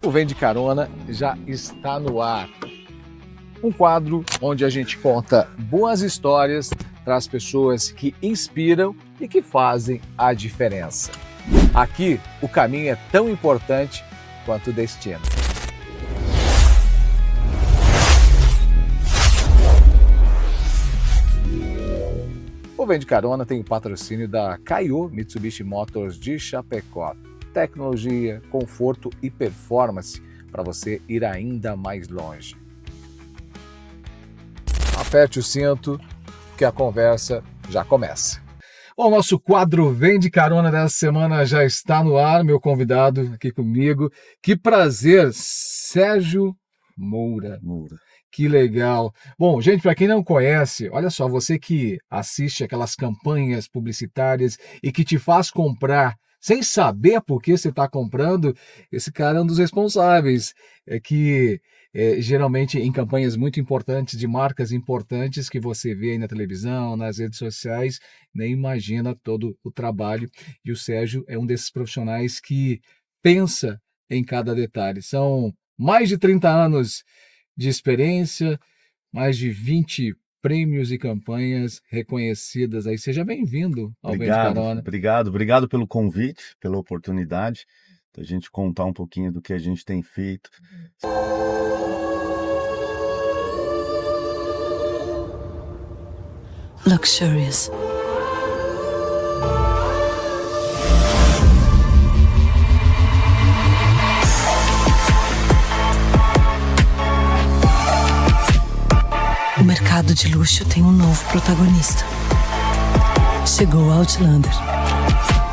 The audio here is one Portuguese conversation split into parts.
O Vem de Carona já está no ar. Um quadro onde a gente conta boas histórias para as pessoas que inspiram e que fazem a diferença. Aqui, o caminho é tão importante quanto o destino. O Vem de Carona tem o patrocínio da Kaiô Mitsubishi Motors de Chapecó. Tecnologia, conforto e performance para você ir ainda mais longe. Aperte o cinto que a conversa já começa. O nosso quadro Vem de Carona dessa semana já está no ar. Meu convidado aqui comigo. Que prazer, Sérgio Moura. Que legal. Bom, gente, para quem não conhece, olha só, você que assiste aquelas campanhas publicitárias e que te faz comprar sem saber por que você está comprando, esse cara é um dos responsáveis. Geralmente em campanhas muito importantes, de marcas importantes que você vê aí na televisão, nas redes sociais, nem imagina todo o trabalho. E o Sérgio é um desses profissionais que pensa em cada detalhe. São mais de 30 anos de experiência, mais de 20 prêmios e campanhas reconhecidas aí. Seja bem-vindo ao Vem de Carona. Obrigado pelo convite, pela oportunidade da gente contar um pouquinho do que a gente tem feito. Luxurious. O mercado de luxo tem um novo protagonista. Chegou o Outlander,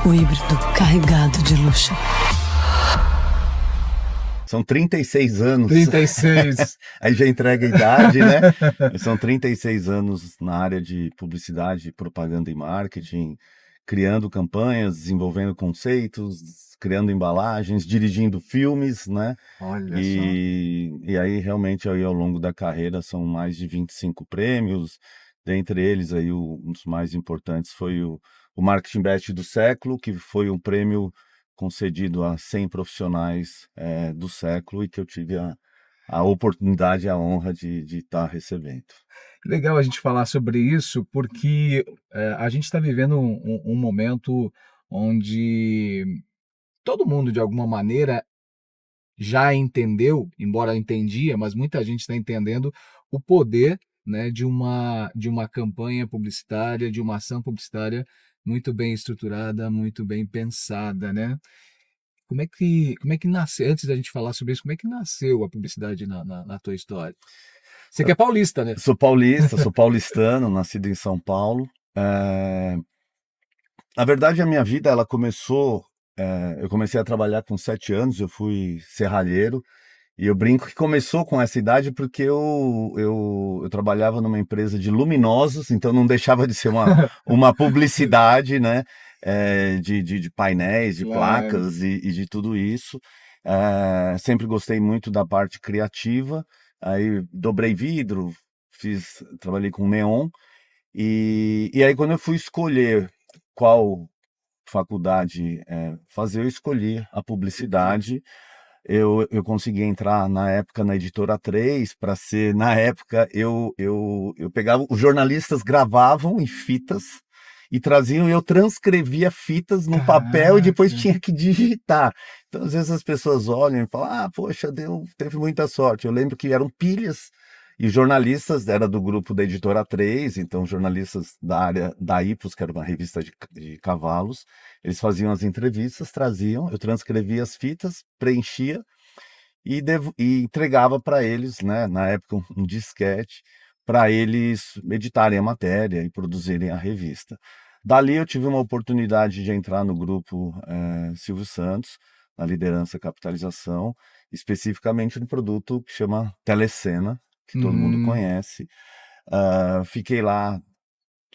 o híbrido carregado de luxo. São 36 anos. 36. Aí já entrega a idade, né? São 36 anos na área de publicidade, propaganda e marketing, criando campanhas, desenvolvendo conceitos, criando embalagens, dirigindo filmes, né? Olha E aí realmente aí, ao longo da carreira são mais de 25 prêmios, dentre eles aí um dos mais importantes foi o Marketing Best do século, que foi um prêmio concedido a 100 profissionais do século e que eu tive a oportunidade e a honra de estar recebendo. Legal a gente falar sobre isso, porque a gente está vivendo um momento onde todo mundo, de alguma maneira, já entendeu, embora entendia, mas muita gente está entendendo o poder, né, de uma campanha publicitária, de uma ação publicitária muito bem estruturada, muito bem pensada, né? Como é que nasceu, antes da gente falar sobre isso, como é que nasceu a publicidade na tua história? Você que é paulista, né? Sou paulista, sou paulistano, nascido em São Paulo. Na verdade, a minha vida, ela começou... eu comecei a trabalhar com 7 anos, eu fui serralheiro, e eu brinco que começou com essa idade porque eu trabalhava numa empresa de luminosos, então não deixava de ser uma publicidade, né? De painéis, de placas e de tudo isso. Sempre gostei muito da parte criativa, aí dobrei vidro, trabalhei com neon, e aí quando eu fui escolher qual faculdade fazer, eu escolhi a publicidade. Eu consegui entrar na época na Editora 3 para ser, na época eu pegava, os jornalistas gravavam em fitas e traziam, eu transcrevia fitas no papel e depois tinha que digitar. Então às vezes as pessoas olham e falam, poxa, teve muita sorte. Eu lembro que eram pilhas e jornalistas, era do grupo da Editora 3, então jornalistas da área da Ipos, que era uma revista de cavalos, eles faziam as entrevistas, traziam, eu transcrevia as fitas, preenchia e entregava para eles, né, na época um disquete, para eles editarem a matéria e produzirem a revista. Dali eu tive uma oportunidade de entrar no grupo Silvio Santos, na liderança capitalização, especificamente no produto que chama Telecena, que todo mundo conhece. Fiquei lá,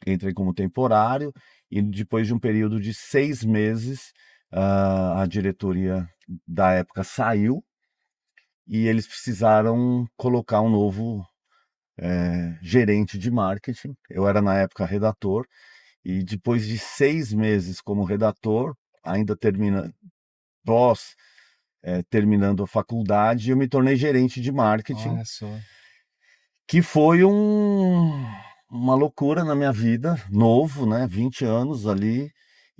entrei como temporário, e depois de um período de 6 meses, a diretoria da época saiu, e eles precisaram colocar um novo gerente de marketing. Eu era na época redator, e depois de 6 meses como redator, ainda pós terminando a faculdade, eu me tornei gerente de marketing, Olha só. que foi uma loucura na minha vida, novo, né? 20 anos ali,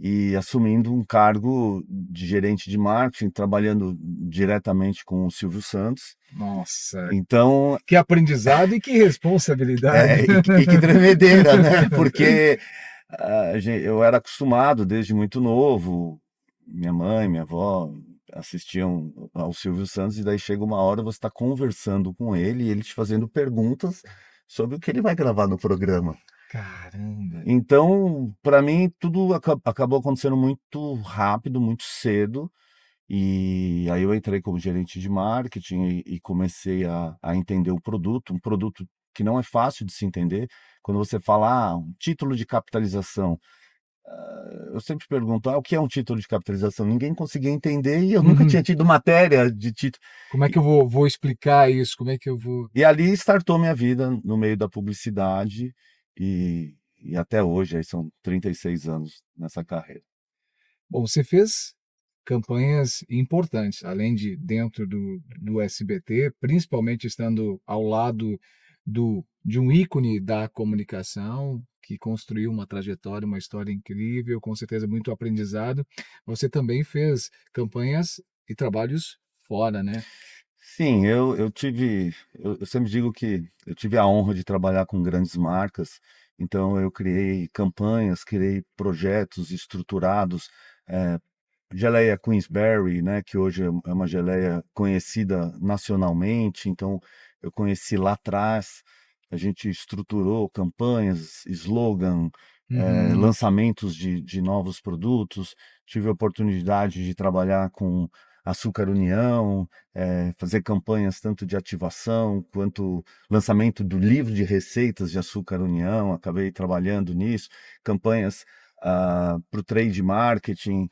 e assumindo um cargo de gerente de marketing, trabalhando diretamente com o Silvio Santos. Nossa, Então, que aprendizado e que responsabilidade. e que tremedeira, né? Porque eu era acostumado desde muito novo, minha mãe, minha avó assistiam ao Silvio Santos, e daí chega uma hora você está conversando com ele e ele te fazendo perguntas sobre o que ele vai gravar no programa. Caramba. Então, para mim, tudo acabou acontecendo muito rápido, muito cedo. E aí eu entrei como gerente de marketing e comecei a entender o produto, um produto que não é fácil de se entender. Quando você fala, um título de capitalização, eu sempre pergunto, o que é um título de capitalização? Ninguém conseguia entender e eu nunca tinha tido matéria de título. Como é que eu vou explicar isso? Como é que eu vou... E ali startou minha vida no meio da publicidade e até hoje, aí são 36 anos nessa carreira. Bom, você fez campanhas importantes, além de dentro do SBT, principalmente estando ao lado de um ícone da comunicação, que construiu uma trajetória, uma história incrível, com certeza muito aprendizado. Você também fez campanhas e trabalhos fora, né? Sim, eu sempre digo que eu tive a honra de trabalhar com grandes marcas, então eu criei campanhas, criei projetos estruturados, geleia Queensberry, né, que hoje é uma geleia conhecida nacionalmente, então eu conheci lá atrás, a gente estruturou campanhas, slogan, lançamentos de novos produtos, tive a oportunidade de trabalhar com Açúcar União, fazer campanhas tanto de ativação quanto lançamento do livro de receitas de Açúcar União, acabei trabalhando nisso, campanhas para o trade marketing,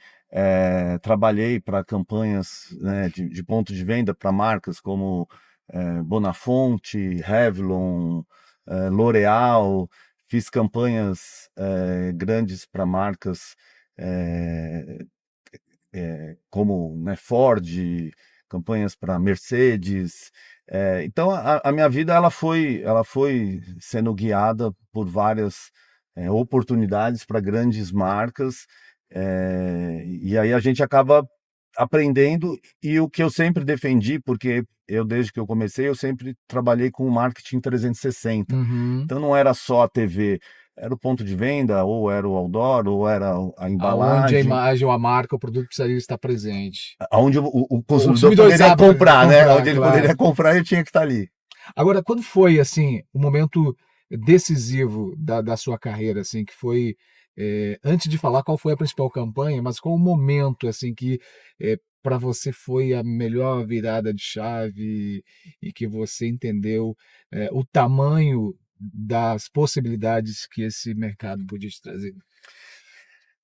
trabalhei para campanhas, né, de ponto de venda para marcas como Bonafonte, Revlon, L'Oréal, fiz campanhas grandes para marcas como, né, Ford, campanhas para Mercedes. Então a minha vida ela foi sendo guiada por várias oportunidades para grandes marcas, e aí a gente acaba aprendendo, e o que eu sempre defendi, porque eu desde que eu comecei, eu sempre trabalhei com marketing 360. Uhum. Então não era só a TV, era o ponto de venda, ou era o outdoor, ou era a Aonde a embalagem, imagem ou a marca, o produto precisaria estar presente. onde o consumidor consumidor poderia sabe comprar, né? comprar, Onde ele claro. poderia comprar, ele tinha que estar ali. Agora, quando foi assim o momento decisivo da sua carreira, assim, que foi antes de falar qual foi a principal campanha, mas qual o momento assim que para você foi a melhor virada de chave e que você entendeu o tamanho das possibilidades que esse mercado podia te trazer?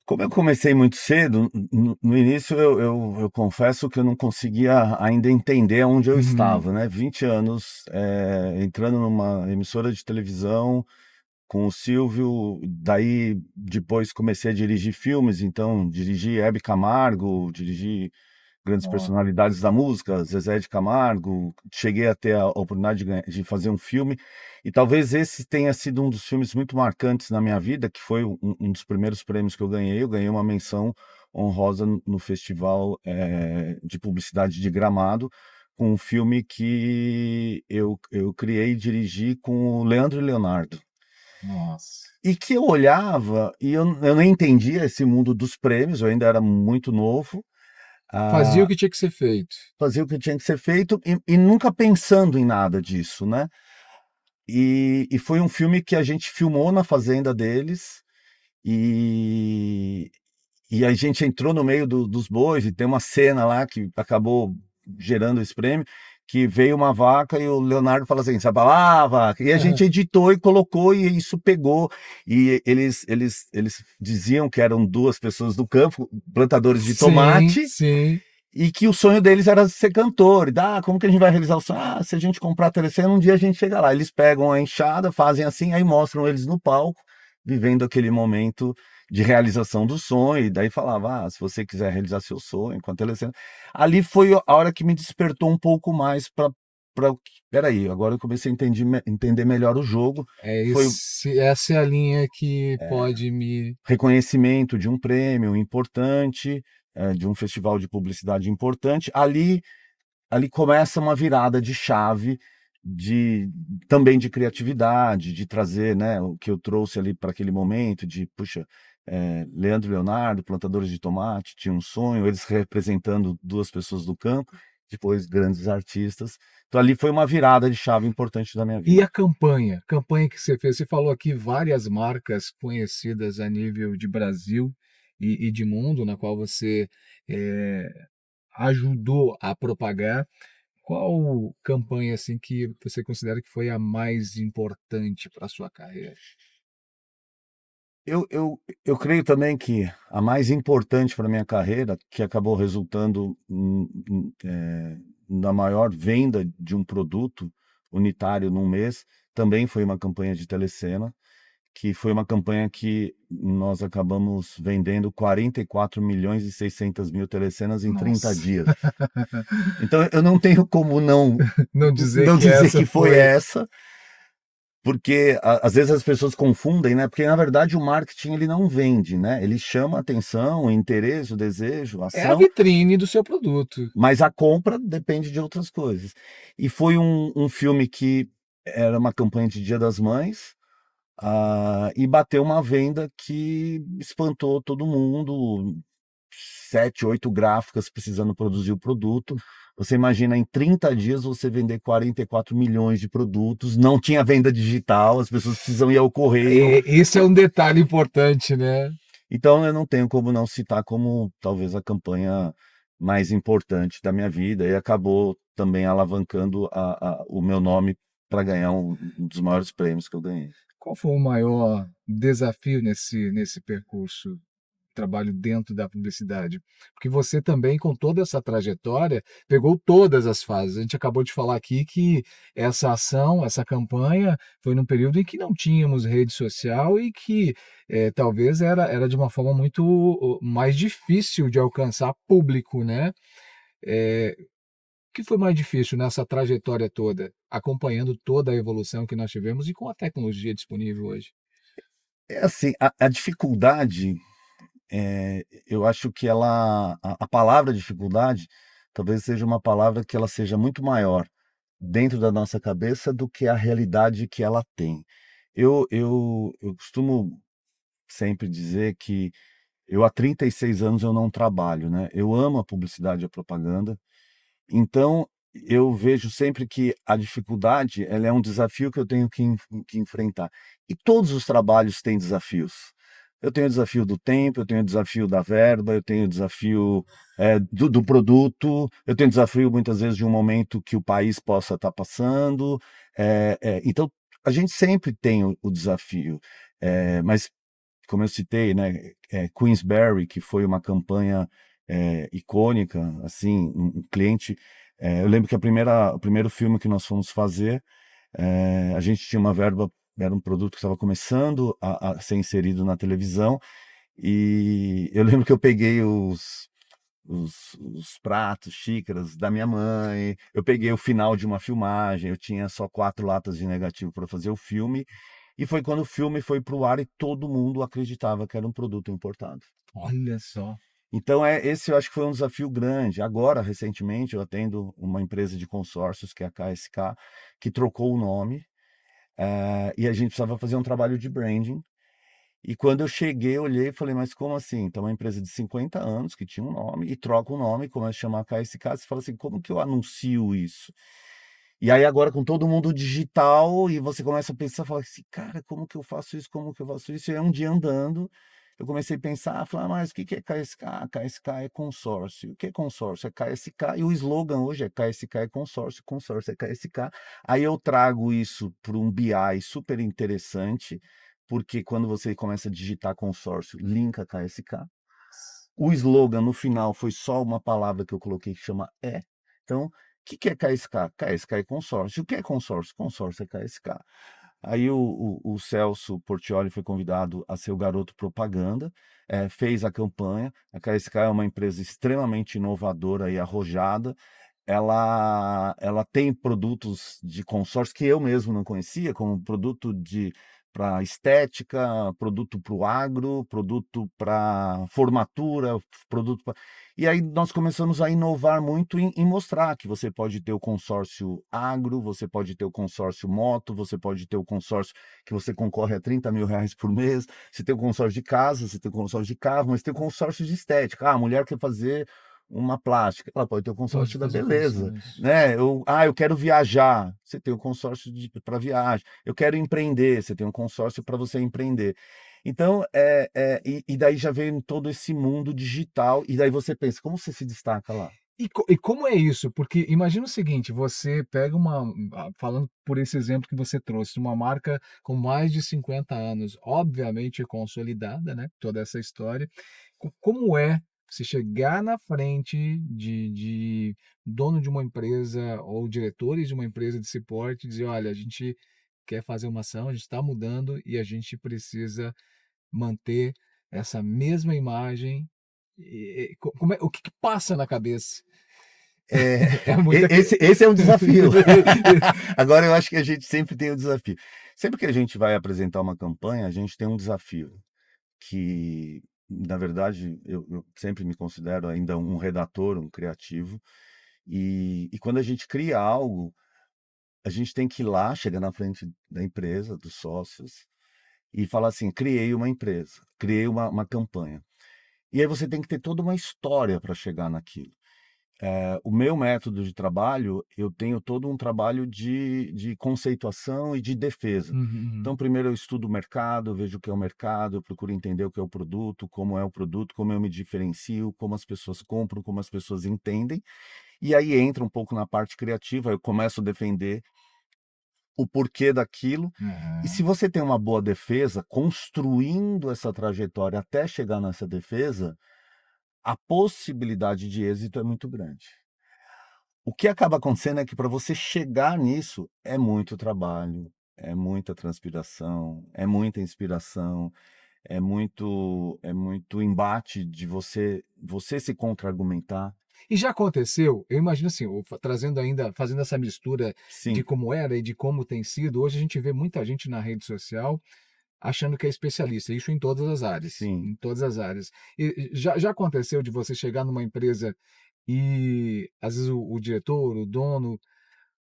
Como eu comecei muito cedo, no início eu confesso que eu não conseguia ainda entender onde eu Uhum. estava, né? 20 anos entrando numa emissora de televisão com o Silvio, daí depois comecei a dirigir filmes, então dirigi Hebe Camargo, dirigi grandes Ó, personalidades da música, Zezé de Camargo, cheguei a ter a oportunidade de fazer um filme, e talvez esse tenha sido um dos filmes muito marcantes na minha vida, que foi um dos primeiros prêmios que eu ganhei uma menção honrosa no Festival de Publicidade de Gramado, com um filme que eu criei e dirigi com o Leandro e Leonardo. nossa. E que eu olhava e eu nem entendia esse mundo dos prêmios, eu ainda era muito novo, Fazia o que tinha que ser feito. fazia o que tinha que ser feito e nunca pensando em nada disso, né? E foi um filme que a gente filmou na fazenda deles e, e a gente entrou no meio dos bois e tem uma cena lá que acabou gerando esse prêmio, que veio uma vaca e o Leonardo fala assim, sabe lá, vaca? E a gente editou e colocou e isso pegou. E eles diziam que eram duas pessoas do campo, plantadores de tomate, Sim. e que o sonho deles era ser cantor. E como que a gente vai realizar o sonho? Se a gente comprar a telecena, um dia a gente chega lá. Eles pegam a enxada, fazem assim, aí mostram eles no palco, vivendo aquele momento de realização do sonho, e daí falava, se você quiser realizar seu sonho com a telecena. Ali foi a hora que me despertou um pouco mais para peraí, agora eu comecei a entender melhor o jogo. Foi Essa é a linha que pode me... reconhecimento de um prêmio importante, de um festival de publicidade importante. Ali começa uma virada de chave também de criatividade, de trazer, né, o que eu trouxe ali para aquele momento, de, puxa, Leandro e Leonardo, plantadores de tomate, tinha um sonho, eles representando duas pessoas do campo, depois grandes artistas. Então ali foi uma virada de chave importante da minha vida. E a campanha que você fez? Você falou aqui várias marcas conhecidas a nível de Brasil e de mundo, na qual você ajudou a propagar. Qual campanha assim que você considera que foi a mais importante para a sua carreira? Eu creio também que a mais importante para minha carreira, que acabou resultando na maior venda de um produto unitário num mês, também foi uma campanha de telecena, que foi uma campanha que nós acabamos vendendo 44.600.000 telecenas em 30 Nossa. dias. Então eu não tenho como não dizer não que dizer essa que foi essa, porque às vezes as pessoas confundem, né? Porque na verdade o marketing ele não vende, né? Ele chama a atenção, o interesse, o desejo, a é a ação, vitrine do seu produto. mas a compra depende de outras coisas. E foi um filme que era uma campanha de Dia das Mães, e bateu uma venda que espantou todo mundo. 7, 8 gráficas precisando produzir o produto. Você imagina, em 30 dias você vender 44 milhões de produtos, não tinha venda digital, as pessoas precisam ir ao correio. Esse é um detalhe importante, né? Então eu não tenho como não citar como talvez a campanha mais importante da minha vida, e acabou também alavancando o meu nome para ganhar um dos maiores prêmios que eu ganhei. Qual foi o maior desafio nesse percurso, trabalho dentro da publicidade? Porque você também, com toda essa trajetória, pegou todas as fases. A gente acabou de falar aqui que essa ação, essa campanha, foi num período em que não tínhamos rede social e que talvez era de uma forma muito mais difícil de alcançar público, né? O que foi mais difícil nessa trajetória toda, acompanhando toda a evolução que nós tivemos e com a tecnologia disponível hoje? É assim, a dificuldade, eu acho que a palavra dificuldade talvez seja uma palavra que ela seja muito maior dentro da nossa cabeça do que a realidade que ela tem. Eu costumo sempre dizer que eu há 36 anos eu não trabalho, né? Eu amo a publicidade e a propaganda, então eu vejo sempre que a dificuldade ela é um desafio que eu tenho que enfrentar. E todos os trabalhos têm desafios. Eu tenho o desafio do tempo, eu tenho o desafio da verba, eu tenho o desafio do produto, eu tenho o desafio muitas vezes de um momento que o país possa estar passando. Então a gente sempre tem o desafio, mas como eu citei, né, Queensberry, que foi uma campanha icônica, assim, um cliente. Eu lembro que o primeiro filme que nós fomos fazer, a gente tinha uma verba, era um produto que estava começando a ser inserido na televisão, e eu lembro que eu peguei os pratos, xícaras da minha mãe, eu peguei o final de uma filmagem, eu tinha só 4 latas de negativo para fazer o filme, e foi quando o filme foi para o ar e todo mundo acreditava que era um produto importado. Olha só. Então esse eu acho que foi um desafio grande. Agora, recentemente, eu atendo uma empresa de consórcios, que é a KSK, que trocou o nome, e a gente precisava fazer um trabalho de branding. E quando eu cheguei, eu olhei e falei, mas como assim? Então, uma empresa de 50 anos, que tinha um nome, e troca o nome, começa a chamar KSK, você fala assim, como que eu anuncio isso? E aí agora com todo mundo digital, e você começa a pensar, fala assim, cara, como que eu faço isso? Como que eu faço isso? E aí um dia andando, eu comecei a pensar, falar, mas o que é KSK? KSK é consórcio. O que é consórcio? É KSK, e o slogan hoje é KSK é consórcio, consórcio é KSK. Aí eu trago isso para um BI super interessante, porque quando você começa a digitar consórcio, linka KSK. O slogan no final foi só uma palavra que eu coloquei que chama é. Então, o que é KSK? KSK é consórcio. O que é consórcio? Consórcio é KSK. Aí o Celso Portiolli foi convidado a ser o garoto propaganda, fez a campanha. A KSK é uma empresa extremamente inovadora e arrojada. Ela tem produtos de consórcio que eu mesmo não conhecia, como produto para estética, produto para o agro, produto para formatura, produto pra... E aí nós começamos a inovar muito em mostrar que você pode ter o consórcio agro, você pode ter o consórcio moto, você pode ter o consórcio que você concorre a R$ 30.000 por mês, você tem o consórcio de casa, você tem o consórcio de carro, mas tem o consórcio de estética. A mulher quer fazer uma plástica, ela pode ter o Pode consórcio da fazer beleza, consórcio. né? Eu quero viajar, você tem o consórcio para viagem. Eu quero empreender, você tem um consórcio para você empreender. Então, e daí já vem todo esse mundo digital, e daí você pensa, como você se destaca lá? E como é isso? Porque imagina o seguinte, você pega falando por esse exemplo que você trouxe, uma marca com mais de 50 anos, obviamente consolidada, né, toda essa história. Como é você chegar na frente de dono de uma empresa ou diretores de uma empresa de suporte e dizer: olha, a gente quer fazer uma ação, a gente está mudando e a gente precisa manter essa mesma imagem. O que que passa na cabeça? É, É muita esse é um desafio. Agora eu acho que a gente sempre tem um desafio. Sempre que a gente vai apresentar uma campanha, a gente tem um desafio que, na verdade, eu sempre me considero ainda um redator, um criativo, e quando a gente cria algo, a gente tem que ir lá, chegar na frente da empresa, dos sócios, e falar assim: criei uma empresa, criei uma campanha. E aí você tem que ter toda uma história para chegar naquilo. O meu método de trabalho, eu tenho todo um trabalho de conceituação e de defesa. Uhum. Então, primeiro eu estudo o mercado, eu vejo o que é o mercado, eu procuro entender o que é o produto, como eu me diferencio, como as pessoas compram, como as pessoas entendem. E aí entra um pouco na parte criativa, eu começo a defender o porquê daquilo. E se Aham. você tem uma boa defesa, construindo essa trajetória até chegar nessa defesa, a possibilidade de êxito é muito grande. O que acaba acontecendo é que para você chegar nisso é muito trabalho, é muita transpiração, é muita inspiração, é muito embate de você se contra-argumentar. E já aconteceu, eu imagino assim, trazendo ainda, fazendo essa mistura de Sim, como era e de como tem sido, hoje a gente vê muita gente na rede social achando que é especialista, isso em todas as áreas, sim. em todas as áreas. E já aconteceu de você chegar numa empresa e às vezes o diretor, o dono,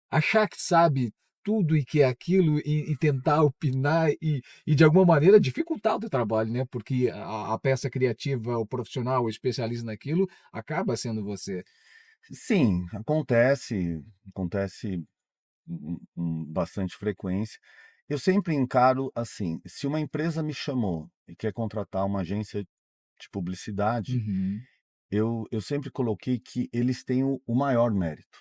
achar que sabe tudo e que é aquilo e tentar opinar e de alguma maneira dificultar o teu trabalho, né? Porque a peça criativa, o profissional, o especialista naquilo, acaba sendo você. Sim, acontece com bastante frequência. Eu sempre encaro assim, se uma empresa me chamou e quer contratar uma agência de publicidade, Uhum. eu sempre coloquei que eles têm o maior mérito.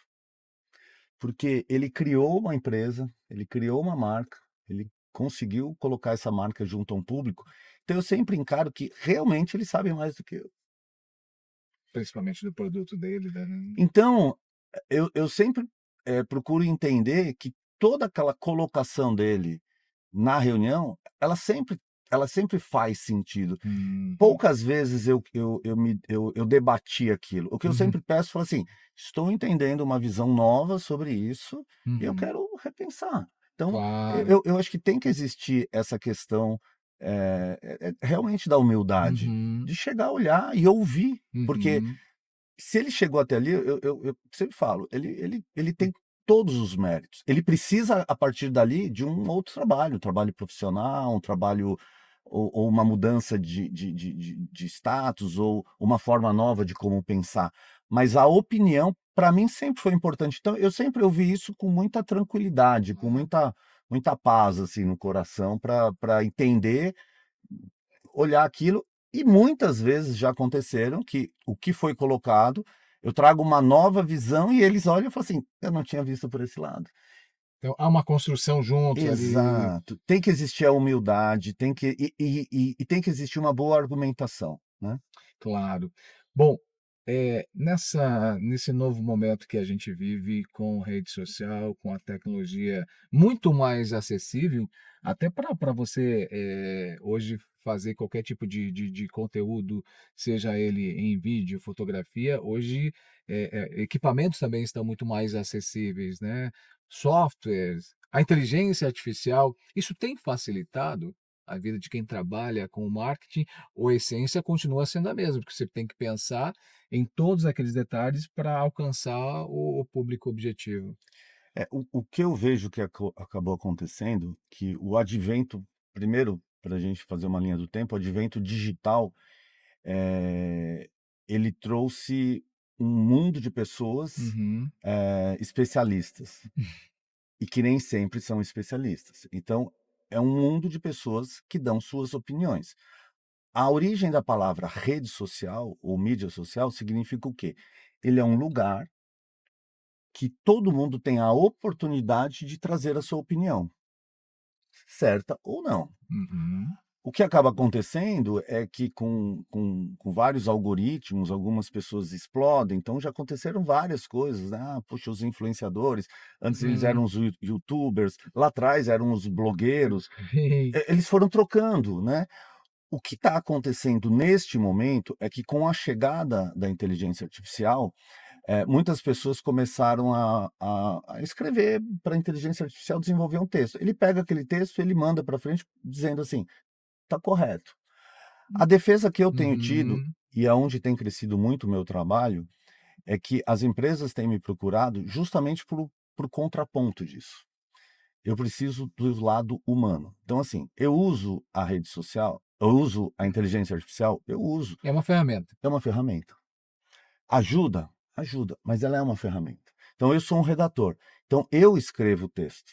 Porque ele criou uma empresa, ele criou uma marca, ele conseguiu colocar essa marca junto a um público. Então eu sempre encaro que realmente eles sabem mais do que eu. Principalmente do produto dele, né? Então, eu sempre procuro entender que toda aquela colocação dele na reunião, ela sempre faz sentido. Uhum. Poucas vezes eu debati aquilo. O que eu Uhum. sempre peço, falo assim: "Estou entendendo uma visão nova sobre isso e eu Uhum. quero repensar". Então, Claro. eu acho que tem que existir essa questão, realmente da humildade, Uhum. de chegar a olhar e ouvir, porque Uhum. se ele chegou até ali, eu sempre falo, ele tem todos os méritos. Ele precisa, a partir dali, de um outro trabalho, um trabalho profissional, um trabalho ou uma mudança de status, ou uma forma nova de como pensar. Mas a opinião, para mim, sempre foi importante. Então, eu sempre ouvi isso com muita tranquilidade, com muita paz, assim, no coração, para entender, olhar aquilo, e muitas vezes já aconteceram que o que foi colocado, eu trago uma nova visão e eles olham e falam assim: "Eu não tinha visto por esse lado". Então há uma construção juntos ali. Exato, tem que existir a humildade, tem que e tem que existir uma boa argumentação, né. Claro. Bom, Nesse novo momento que a gente vive com rede social, com a tecnologia muito mais acessível, até para você, hoje fazer qualquer tipo de conteúdo, seja ele em vídeo, fotografia, hoje, equipamentos também estão muito mais acessíveis, né, softwares, a inteligência artificial, isso tem facilitado a vida de quem trabalha com o marketing, ou a essência continua sendo a mesma? Porque você tem que pensar em todos aqueles detalhes para alcançar o público objetivo. O que eu vejo que acabou acontecendo, que o advento, primeiro, para a gente fazer uma linha do tempo, o advento digital, eh, ele trouxe um mundo de pessoas, Uhum. especialistas, e que nem sempre são especialistas. Então, é um mundo de pessoas que dão suas opiniões. A origem da palavra rede social ou mídia social significa o quê? Ele é um lugar que todo mundo tem a oportunidade de trazer a sua opinião, certa ou não. Uhum. O que acaba acontecendo é que com vários algoritmos, algumas pessoas explodem, então já aconteceram várias coisas, né, puxa, os influenciadores, antes eles eram Hum. os youtubers, lá atrás eram os blogueiros, Sim. eles foram trocando, né. O que está acontecendo neste momento é que com a chegada da inteligência artificial, muitas pessoas começaram a escrever para a inteligência artificial desenvolver um texto. Ele pega aquele texto, ele manda para frente dizendo assim: "Está correto". A defesa que eu tenho tido, Uhum. e aonde tem crescido muito o meu trabalho, é que as empresas têm me procurado justamente por contraponto disso. Eu preciso do lado humano. Então, assim, eu uso a rede social, eu uso a inteligência artificial, eu uso, É uma ferramenta. é uma ferramenta. Ajuda? Ajuda, mas ela é uma ferramenta. Então eu sou um redator, então eu escrevo o texto.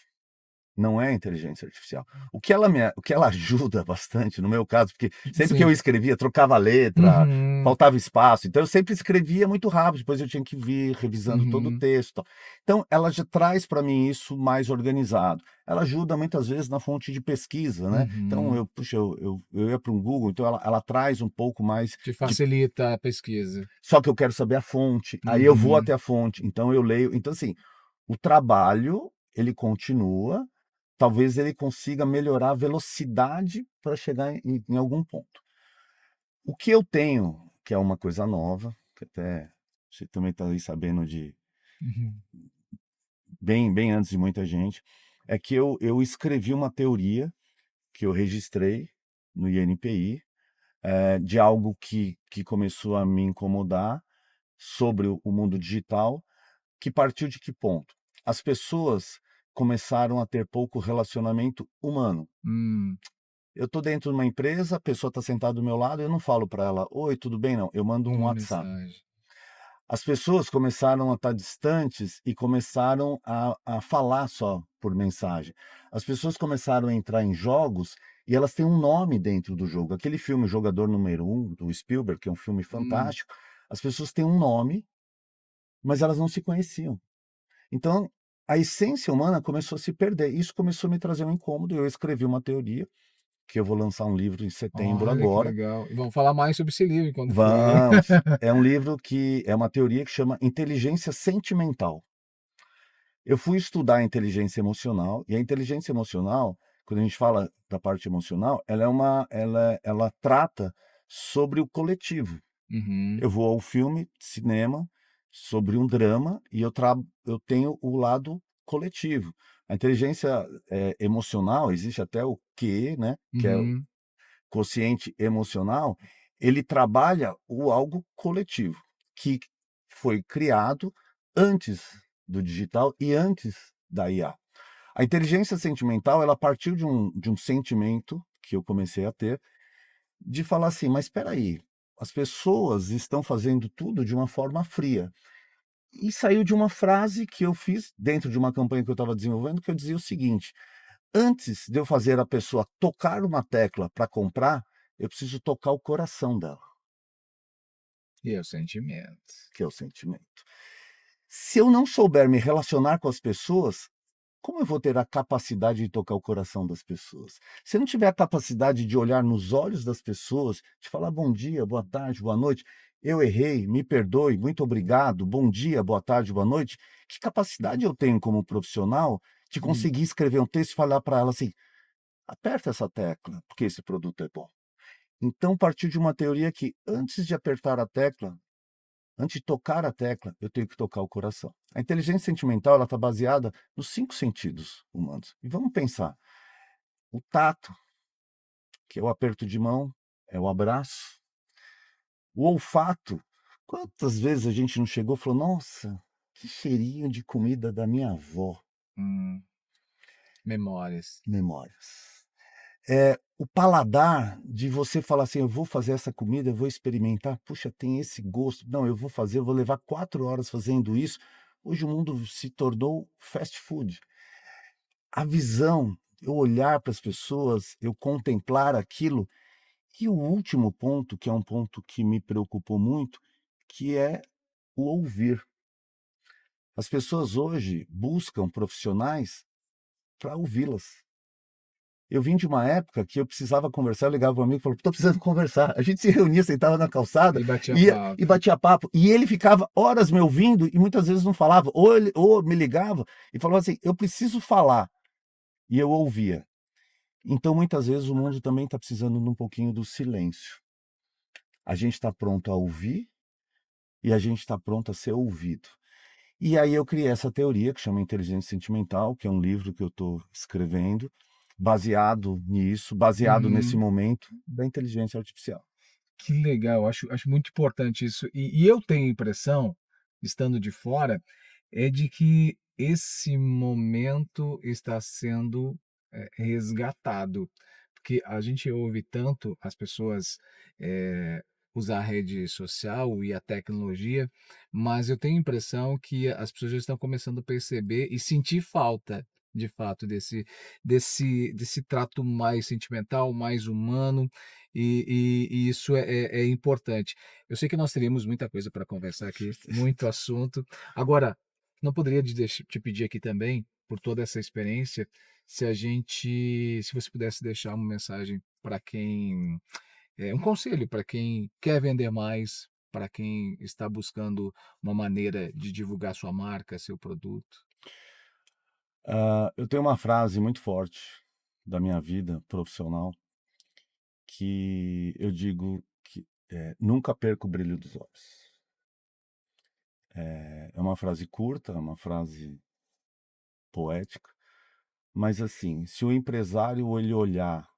Não é a inteligência artificial. O que ela ajuda bastante, no meu caso, porque sempre que Sim. eu escrevia, trocava letra, Uhum. faltava espaço, então eu sempre escrevia muito rápido, depois eu tinha que vir revisando todo o Uhum. texto. Então ela já traz para mim isso mais organizado. Ela ajuda muitas vezes na fonte de pesquisa, né. Então Uhum. puxa, eu ia para um Google, então ela traz um pouco mais Te de, facilita a pesquisa. só que eu quero saber a fonte, aí eu vou Uhum. até a fonte, então eu leio. Então assim, o trabalho, ele continua, talvez ele consiga melhorar a velocidade para chegar em algum ponto. O que eu tenho, que é uma coisa nova, que até você também está aí sabendo de Uhum. bem antes de muita gente, é que eu escrevi uma teoria que eu registrei no INPI, de algo que começou a me incomodar sobre o mundo digital, que partiu de que ponto? As pessoas começaram a ter pouco relacionamento humano. Hum. Eu estou dentro de uma empresa, a pessoa está sentada do meu lado, eu não falo para ela: "Oi, tudo bem?", não, eu mando um Uma WhatsApp. mensagem. As pessoas começaram a estar distantes e começaram a falar só por mensagem. As pessoas começaram a entrar em jogos e elas têm um nome dentro do jogo. Aquele filme Jogador Número Um do Spielberg, que é um filme Hum. fantástico, as pessoas têm um nome, mas elas não se conheciam. Então, a essência humana começou a se perder. Isso começou a me trazer um incômodo. Eu escrevi uma teoria, que eu vou lançar um livro em setembro Olha que agora. legal. E vamos falar mais sobre esse livro quando for. Vamos. É um livro que é uma teoria que chama inteligência sentimental. Eu fui estudar a inteligência emocional, e a inteligência emocional, quando a gente fala da parte emocional, ela trata sobre o coletivo. Uhum. Eu vou ao filme, cinema, sobre um drama e eu tenho o lado coletivo. A inteligência, emocional, existe até o QE, né, que é o Uhum. quociente emocional, ele trabalha o algo coletivo, que foi criado antes do digital e antes da IA. A inteligência sentimental, ela partiu de um sentimento que eu comecei a ter, de falar assim: "Mas espera aí, as pessoas estão fazendo tudo de uma forma fria". E saiu de uma frase que eu fiz dentro de uma campanha que eu estava desenvolvendo, que eu dizia o seguinte: "Antes de eu fazer a pessoa tocar uma tecla para comprar, eu preciso tocar o coração dela", E é o sentimento. que é o sentimento. Se eu não souber me relacionar com as pessoas, como eu vou ter a capacidade de tocar o coração das pessoas? Se eu não tiver a capacidade de olhar nos olhos das pessoas, de falar bom dia, boa tarde, boa noite, Eu errei, me perdoe, muito obrigado, bom dia, boa tarde, boa noite. Que capacidade eu tenho como profissional de Hum, conseguir escrever um texto e falar para ela assim: aperta essa tecla, porque esse produto é bom. Então, partiu de uma teoria que antes de apertar a tecla, antes de tocar a tecla, eu tenho que tocar o coração. A inteligência sentimental ela está baseada nos 5 sentidos humanos. E vamos pensar: o tato, que é o aperto de mão, é o abraço. O olfato, quantas vezes a gente não chegou e falou: "Nossa, que cheirinho de comida da minha avó", hum, memórias. memórias. O paladar de você falar assim: "Eu vou fazer essa comida, eu vou experimentar, puxa, tem esse gosto. Não, eu vou fazer, eu vou levar 4 horas fazendo isso". Hoje o mundo se tornou fast food. A visão, eu olhar para as pessoas, eu contemplar aquilo. E o último ponto, que é um ponto que me preocupou muito, que é o ouvir. As pessoas hoje buscam profissionais para ouvi-las. Eu vim de uma época que eu precisava conversar, eu ligava para um amigo e falava: "Estou precisando conversar". A gente se reunia, sentava na calçada, E batia ia e papo. batia papo, e ele ficava horas me ouvindo e muitas vezes não falava, ou me ligava e falava assim: "Eu preciso falar", e eu ouvia. Então muitas vezes o mundo também está precisando de um pouquinho do silêncio. A gente está pronto a ouvir e a gente está pronto a ser ouvido. E aí eu criei essa teoria que chama Inteligência Sentimental, que é um livro que eu estou escrevendo, baseado nisso, baseado nesse Uhum. momento da inteligência artificial. Que legal, acho muito importante isso. E eu tenho a impressão, estando de fora, é de que esse momento está sendo, resgatado, porque a gente ouve tanto as pessoas, usar a rede social e a tecnologia, mas eu tenho a impressão que as pessoas já estão começando a perceber e sentir falta, de fato, desse trato mais sentimental, mais humano, e isso é importante. Eu sei que nós teríamos muita coisa para conversar aqui, muito assunto. Agora, não poderia te pedir aqui também, por toda essa experiência, se você pudesse deixar uma mensagem para quem, um conselho para quem quer vender mais, para quem está buscando uma maneira de divulgar sua marca, seu produto. Eu tenho uma frase muito forte da minha vida profissional que eu digo que nunca perca o brilho dos olhos. É uma frase curta, é uma frase poética, mas assim, se o empresário ele olhar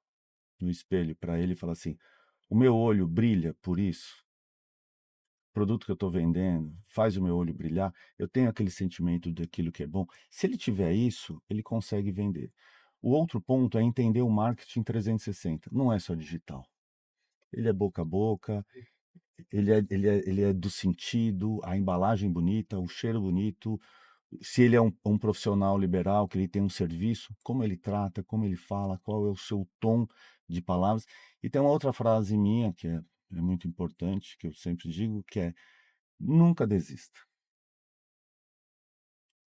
no espelho para ele e falar assim: "O meu olho brilha por isso, o produto que eu estou vendendo faz o meu olho brilhar, eu tenho aquele sentimento daquilo que é bom". Se ele tiver isso, ele consegue vender. O outro ponto é entender o marketing 360, não é só digital. Ele é boca a boca, ele é do sentido, a embalagem bonita, o cheiro bonito, se ele é um profissional liberal, que ele tem um serviço, como ele trata, como ele fala, qual é o seu tom de palavras. E tem uma outra frase minha que é muito importante, que eu sempre digo, que é: "Nunca desista".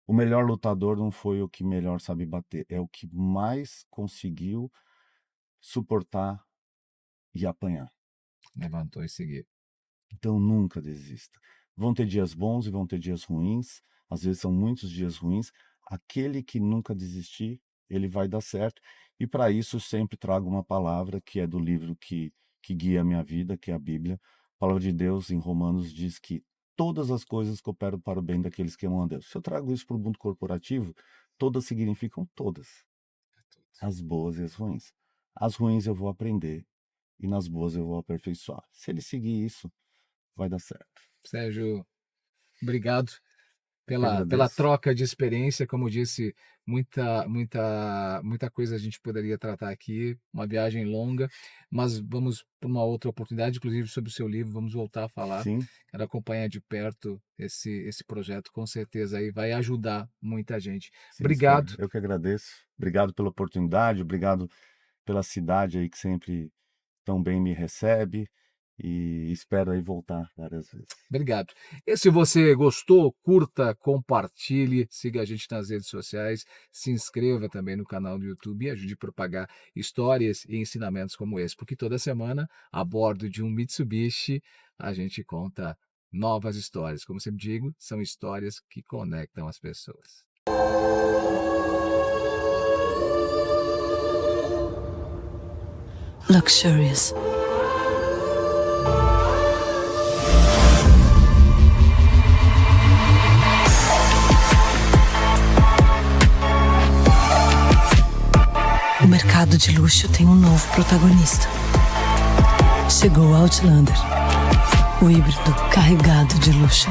O melhor lutador não foi o que melhor sabe bater, é o que mais conseguiu suportar e apanhar. Levantou e seguiu. Então nunca desista. Vão ter dias bons e vão ter dias ruins, às vezes são muitos dias ruins. Aquele que nunca desistir, ele vai dar certo. E para isso eu sempre trago uma palavra que é do livro que guia a minha vida, que é a Bíblia. A palavra de Deus em Romanos diz que todas as coisas cooperam para o bem daqueles que amam a Deus. Se eu trago isso para o mundo corporativo, todas significam todas, as boas e as ruins. As ruins eu vou aprender e nas boas eu vou aperfeiçoar. Se ele seguir isso, vai dar certo. Sérgio, obrigado Eu que pela agradeço. troca de experiência, como disse, muita coisa a gente poderia tratar aqui, uma viagem longa, mas vamos para uma outra oportunidade, inclusive sobre o seu livro, vamos voltar a falar. Sim, Quero acompanhar de perto esse projeto, com certeza aí vai ajudar muita gente. sim, espero. Obrigado, Eu que agradeço. Obrigado pela oportunidade, obrigado pela cidade aí que sempre tão bem me recebe e espero aí voltar várias vezes. obrigado. E se você gostou, curta, compartilhe, siga a gente nas redes sociais, se inscreva também no canal do YouTube e ajude a propagar histórias e ensinamentos como esse, porque toda semana, a bordo de um Mitsubishi, a gente conta novas histórias. Como sempre digo, são histórias que conectam as pessoas. Luxurious. O mercado de luxo tem um novo protagonista. Chegou Outlander, o híbrido carregado de luxo.